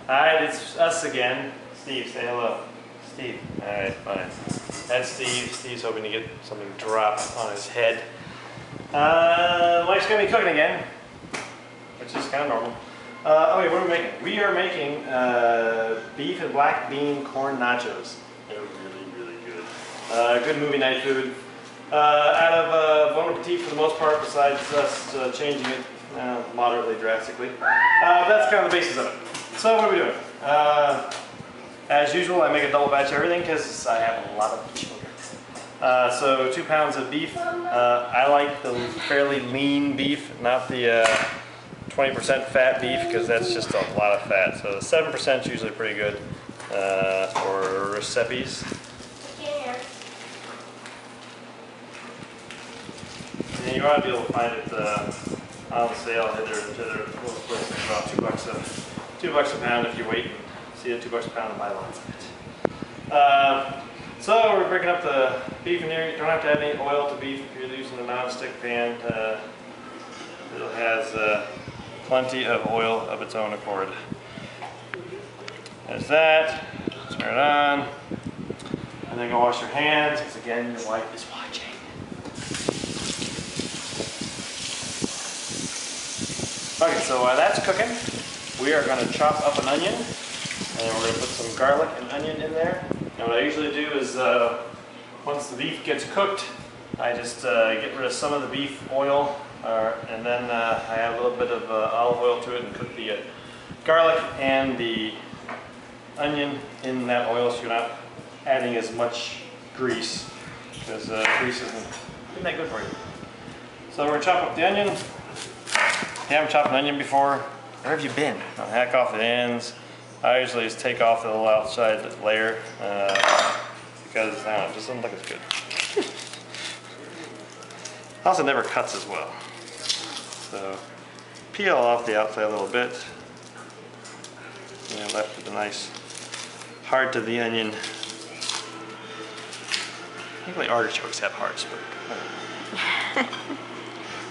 Alright, it's us again. Steve, say hello. Steve. Alright, fine. That's Steve. Steve's hoping to get something drop on his head. Wife's gonna be cooking again, which is kind of normal. Oh wait, what are we making? We are making beef and black bean corn nachos. They're really, really good. Good movie night food. Out of Bon Appetit for the most part, besides us changing it moderately drastically. That's kind of the basis of it. So what are we doing? As usual, I make a double batch of everything because I have a lot of children. So 2 pounds of beef. I like the fairly lean beef, not the 20% fat beef, because that's just a lot of fat. So 7% is usually pretty good for recipes. And you ought to be able to find it on sale at their little place. It's about $2 a pound if you wait and see it. $2 a pound and buy lots of it. So we're breaking up the beef in here. You don't have to add any oil to beef if you're using a non-stick pan. It has plenty of oil of its own accord. There's that. Turn it on. And then go wash your hands, because again, your wife is watching. Okay, so while that's cooking, we are going to chop up an onion, and we're going to put some garlic and onion in there. And what I usually do is, once the beef gets cooked, I just get rid of some of the beef oil, and then I add a little bit of olive oil to it and cook the garlic and the onion in that oil, so you're not adding as much grease, because grease isn't that good for you. So we're going to chop up the onion. If you haven't chopped an onion before, where have you been? I'll hack off the ends. I usually just take off the little outside layer because I don't know, it just doesn't look as good. Also never cuts as well. So peel off the outside a little bit. And you're left with a nice heart of the onion. Usually artichokes have hearts,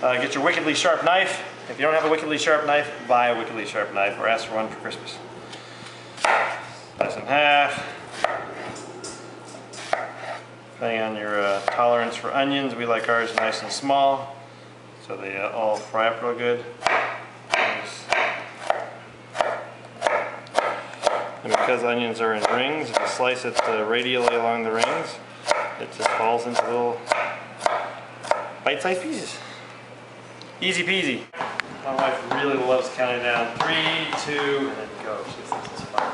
but get your wickedly sharp knife. If you don't have a wickedly sharp knife, buy a wickedly sharp knife or ask for one for Christmas. Slice in half. Depending on your tolerance for onions, we like ours nice and small, so they all fry up real good. And because onions are in rings, if you slice it radially along the rings, it just falls into little bite-sized pieces. Easy peasy. My wife really loves counting down 3, 2, and then go. She thinks it's fun.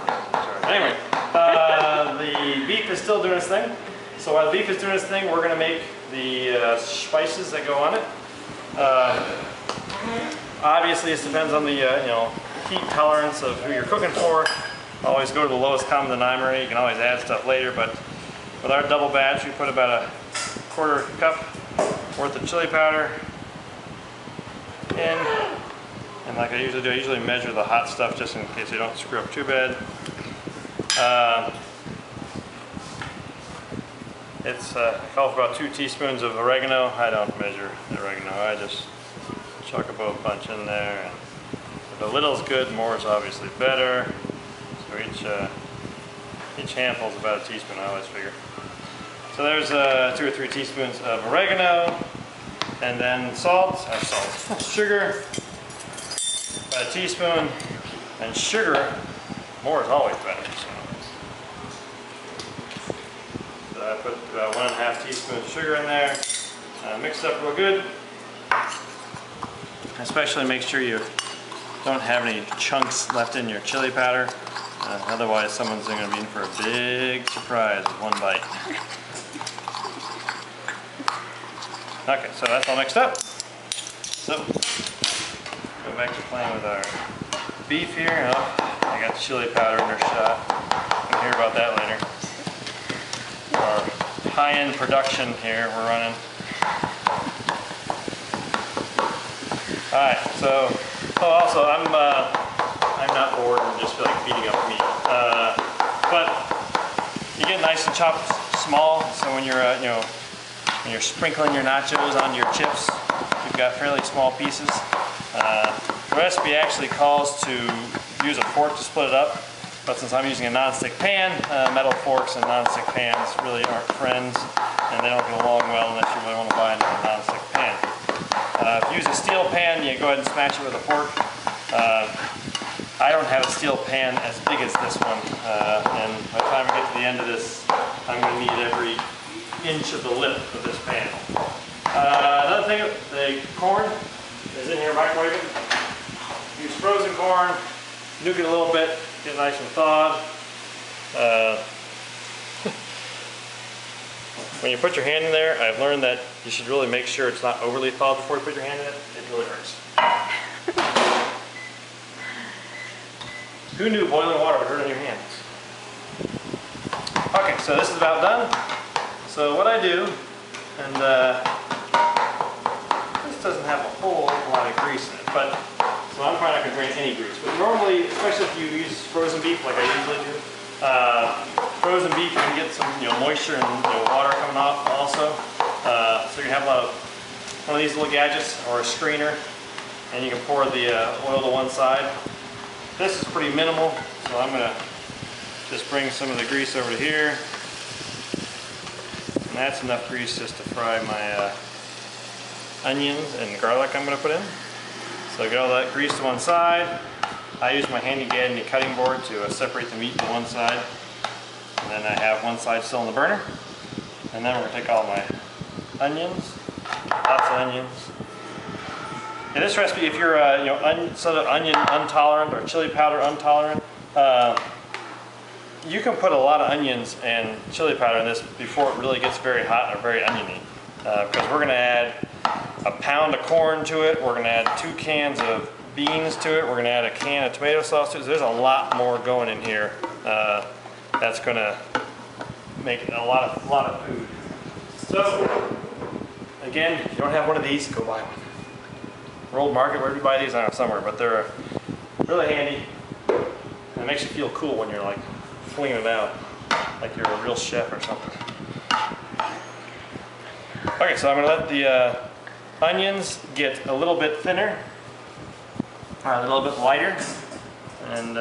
Anyway, the beef is still doing its thing. So while the beef is doing its thing, we're going to make the spices that go on it. Obviously, this depends on the heat tolerance of who you're cooking for. Always go to the lowest common denominator. You can always add stuff later, but with our double batch, we put about a 1/4 cup worth of chili powder in. And like I usually do, I usually measure the hot stuff just in case you don't screw up too bad. I call for about 2 teaspoons of oregano. I don't measure the oregano, I just chuck a bunch in there. And if a little is good, more is obviously better. So each handful is about a teaspoon, I always figure. So there's 2 or 3 teaspoons of oregano, and then sugar, about a teaspoon, and sugar, more is always better. So I put about 1½ teaspoon of sugar in there, mix it up real good. Especially make sure you don't have any chunks left in your chili powder, otherwise someone's going to be in for a big surprise with one bite. Okay, so that's all mixed up. So, go back to playing with our beef here. Oh, I got chili powder in her shot. You'll hear about that later. Our high-end production here we're running. Alright, so also I'm not bored and just feel like beating up meat. But you get nice and chopped small, so when you're when you're sprinkling your nachos onto your chips, you've got fairly small pieces. The recipe actually calls to use a fork to split it up. But since I'm using a non-stick pan, metal forks and non-stick pans really aren't friends, and they don't get along well unless you really want to buy another non-stick pan. If you use a steel pan, you go ahead and smash it with a fork. I don't have a steel pan as big as this one, and by the time I get to the end of this, I'm going to need every inch of the lip of this pan. Another thing, the corn is in here microwaving. Use frozen corn, nuke it a little bit, get it nice and thawed. When you put your hand in there, I've learned that you should really make sure it's not overly thawed before you put your hand in it. It really hurts. Who knew boiling water would hurt on your hands? Okay, so this is about done. So what I do, and this doesn't have a whole lot of grease in it, but so I'm probably not going to drain any grease. But normally, especially if you use frozen beef like I usually do, frozen beef you can get some moisture and water coming off also. So you have one of these little gadgets or a screener, and you can pour the oil to one side. This is pretty minimal, so I'm going to just bring some of the grease over to here. And that's enough grease just to fry my onions and garlic I'm going to put in. So get all that grease to one side. I use my handy dandy cutting board to separate the meat to one side. And then I have one side still in the burner. And then we're going to take all my onions, lots of onions. In this recipe, if you're sort of onion intolerant or chili powder intolerant, you can put a lot of onions and chili powder in this before it really gets very hot or very oniony. Because we're going to add a pound of corn to it, we're going to add 2 cans of beans to it, we're going to add a can of tomato sauce to it. So there's a lot more going in here that's going to make a lot of food. So again, if you don't have one of these, go buy one. World Market, wherever you buy these, I don't know, somewhere, but they're really handy. And it makes you feel cool when you're like flinging it out, like you're a real chef or something. Okay, so I'm going to let the onions get a little bit thinner, a little bit lighter, and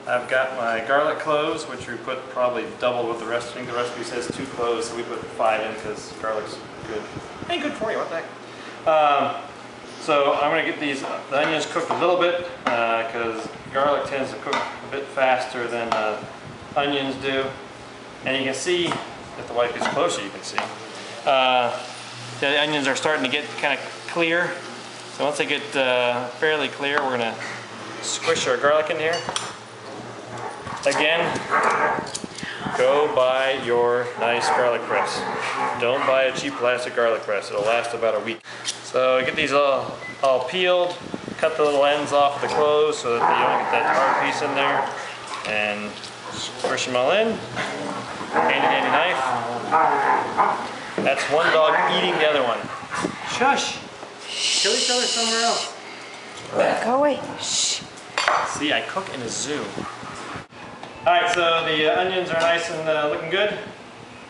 I've got my garlic cloves, which we put probably double with the rest. I think the recipe says 2 cloves, so we put 5 in because garlic's good. Ain't good for you, what the heck? So I'm going to get the onions cooked a little bit because garlic tends to cook a bit faster than onions do. And you can see, if the light gets closer you can see, the onions are starting to get kind of clear. So once they get fairly clear, we're going to squish our garlic in here. Again, go buy your nice garlic press. Don't buy a cheap plastic garlic press. It'll last about a week. So get these all peeled, cut the little ends off the cloves so that you don't get that hard piece in there, and squish them all in. Handy dandy knife. That's one dog eating the other one. Shush! Kill each other somewhere else. Go away. Shh. See, I cook in a zoo. Alright, so the onions are nice and looking good,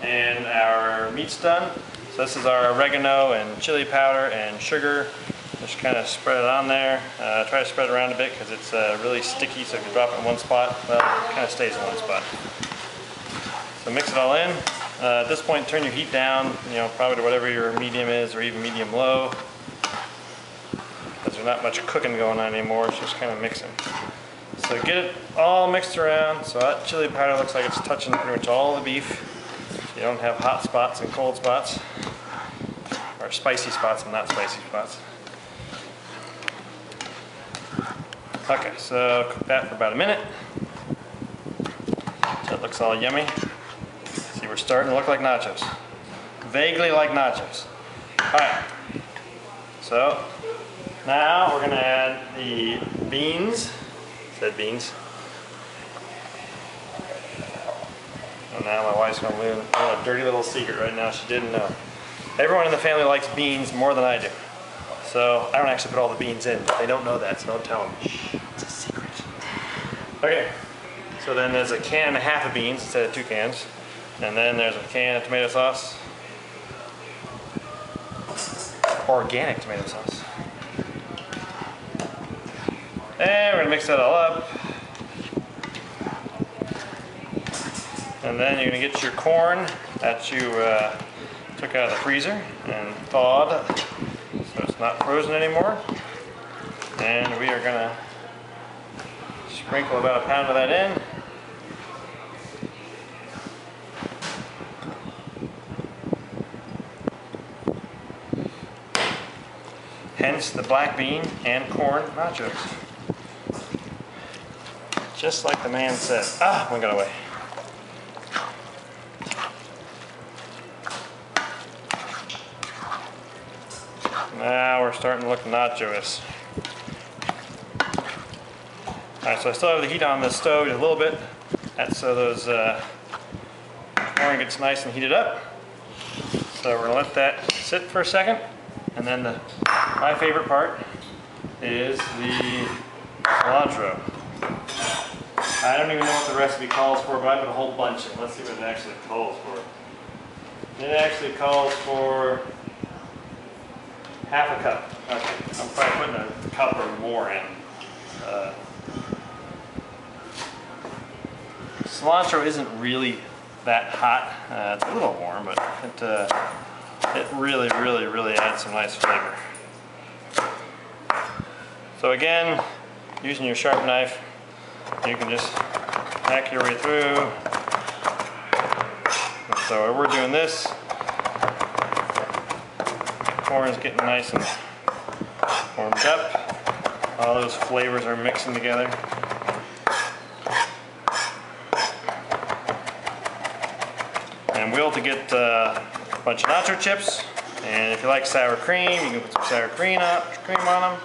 and our meat's done. So this is our oregano and chili powder and sugar. Just kind of spread it on there. Try to spread it around a bit because it's really sticky, so if you drop it in one spot, well, it kind of stays in one spot. So mix it all in. At this point, turn your heat down, probably to whatever your medium is, or even medium low. Because there's not much cooking going on anymore, it's just kind of mixing. So get it all mixed around so that chili powder looks like it's touching pretty much all the beef. You don't have hot spots and cold spots, or spicy spots and not spicy spots. Okay, so cook that for about a minute. So it looks all yummy. See, we're starting to look like nachos. Vaguely like nachos. Alright, so now we're going to add the beans. Said beans. And now my wife's going to learn a dirty little secret right now she didn't know. Everyone in the family likes beans more than I do. So I don't actually put all the beans in. They don't know that, so don't tell them. Shh, it's a secret. Okay, so then there's a can and a half of beans instead of 2 cans. And then there's a can of tomato sauce. Organic tomato sauce. And we're gonna mix that all up. And then you're gonna get your corn that you took out of the freezer and thawed, so it's not frozen anymore. And we are gonna sprinkle about a pound of that in. Hence the black bean and corn nachos. Just like the man said. Ah, one got away. Now we're starting to look nachos. Alright, so I still have the heat on the stove a little bit. That's so those corn gets nice and heated up. So we're gonna let that sit for a second. And then my favorite part is the cilantro. I don't even know what the recipe calls for, but I put a whole bunch in. Let's see what it actually calls for. It actually calls for half a cup. Okay, I'm probably putting a cup or more in. Cilantro isn't really that hot. It's a little warm, but it really adds some nice flavor. So again, using your sharp knife, you can just hack your way through. And so we're doing this. Corn's getting nice and warmed up. All those flavors are mixing together. And we'll to get a bunch of nacho chips. And if you like sour cream, you can put some sour cream on them.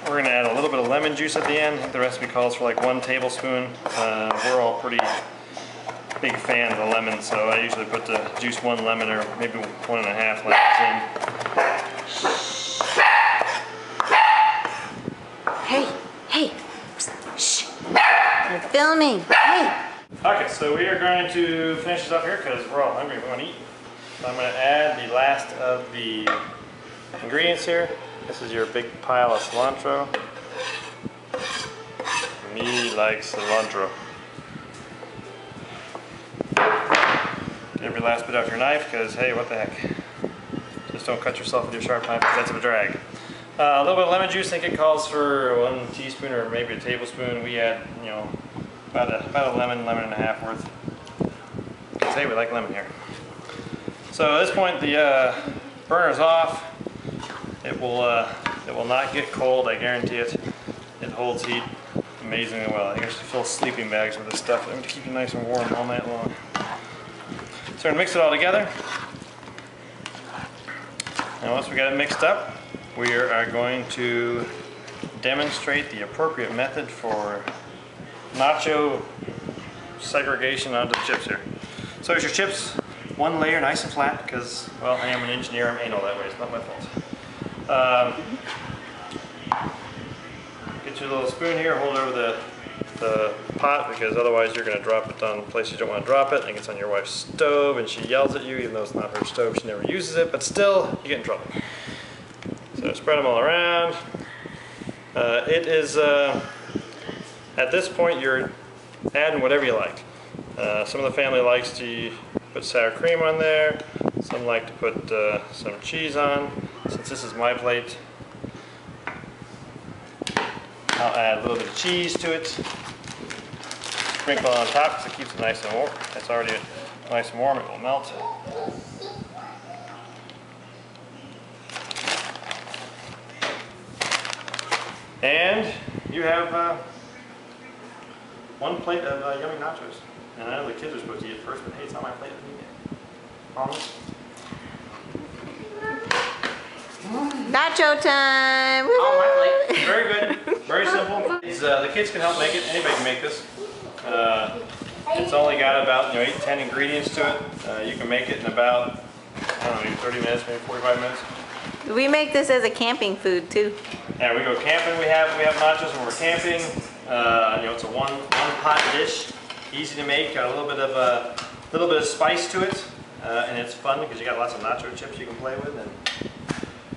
We're going to add a little bit of lemon juice at the end. I think the recipe calls for like 1 tablespoon. We're all pretty big fans of lemon, so I usually put the juice 1 lemon or maybe 1.5 lemons in. Hey, shh, I'm filming, hey. Okay, so we are going to finish this up here because we're all hungry, we want to eat. So I'm going to add the last of the ingredients here. This is your big pile of cilantro. Me like cilantro. Get every last bit off your knife because, hey, what the heck. Just don't cut yourself with your sharp knife because that's a drag. A little bit of lemon juice. I think it calls for 1 teaspoon or maybe a tablespoon. We add, you know, about a lemon and a half worth. Because, hey, we like lemon here. So at this point, the burner's off. It will not get cold, I guarantee it. It holds heat amazingly well. I think I should fill sleeping bags with this stuff. I'm going to keep you nice and warm all night long. So we're going to mix it all together. And once we got it mixed up, we are going to demonstrate the appropriate method for nacho segregation onto the chips here. So here's your chips, 1 layer nice and flat because, well, I am an engineer, I'm anal that way, it's not my fault. Get your little spoon here, hold it over the pot because otherwise you're going to drop it on places you don't want to drop it. I think it's on your wife's stove and she yells at you even though it's not her stove, she never uses it, but still you get in trouble. So spread them all around. It is, at this point you're adding whatever you like. Some of the family likes to put sour cream on there, some like to put some cheese on. Since this is my plate, I'll add a little bit of cheese to it. Sprinkle on top because it keeps it nice and warm. It's already nice and warm, it will melt. And you have 1 plate of yummy nachos. And I know the kids are supposed to eat it first, but hey, it's not my plate. Promise? Nacho time! Woo! On my plate. Very good. Very simple. The kids can help make it. Anybody can make this. It's only got about 8-10 ingredients to it. You can make it in about, I don't know, maybe 30 minutes, maybe 45 minutes. We make this as a camping food too. Yeah, we go camping. We have nachos when we're camping. It's a one pot dish, easy to make. Got a little bit of spice to it, and it's fun because you got lots of nacho chips you can play with. And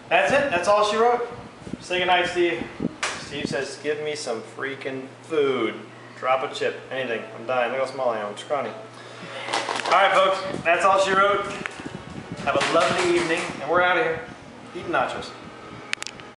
that's it. That's all she wrote. Say goodnight, Steve. Steve says, give me some freaking food. Drop a chip, anything. I'm dying. Look how small I am. I'm scrawny. Alright folks, that's all she wrote. Have a lovely evening, and we're out of here eating nachos.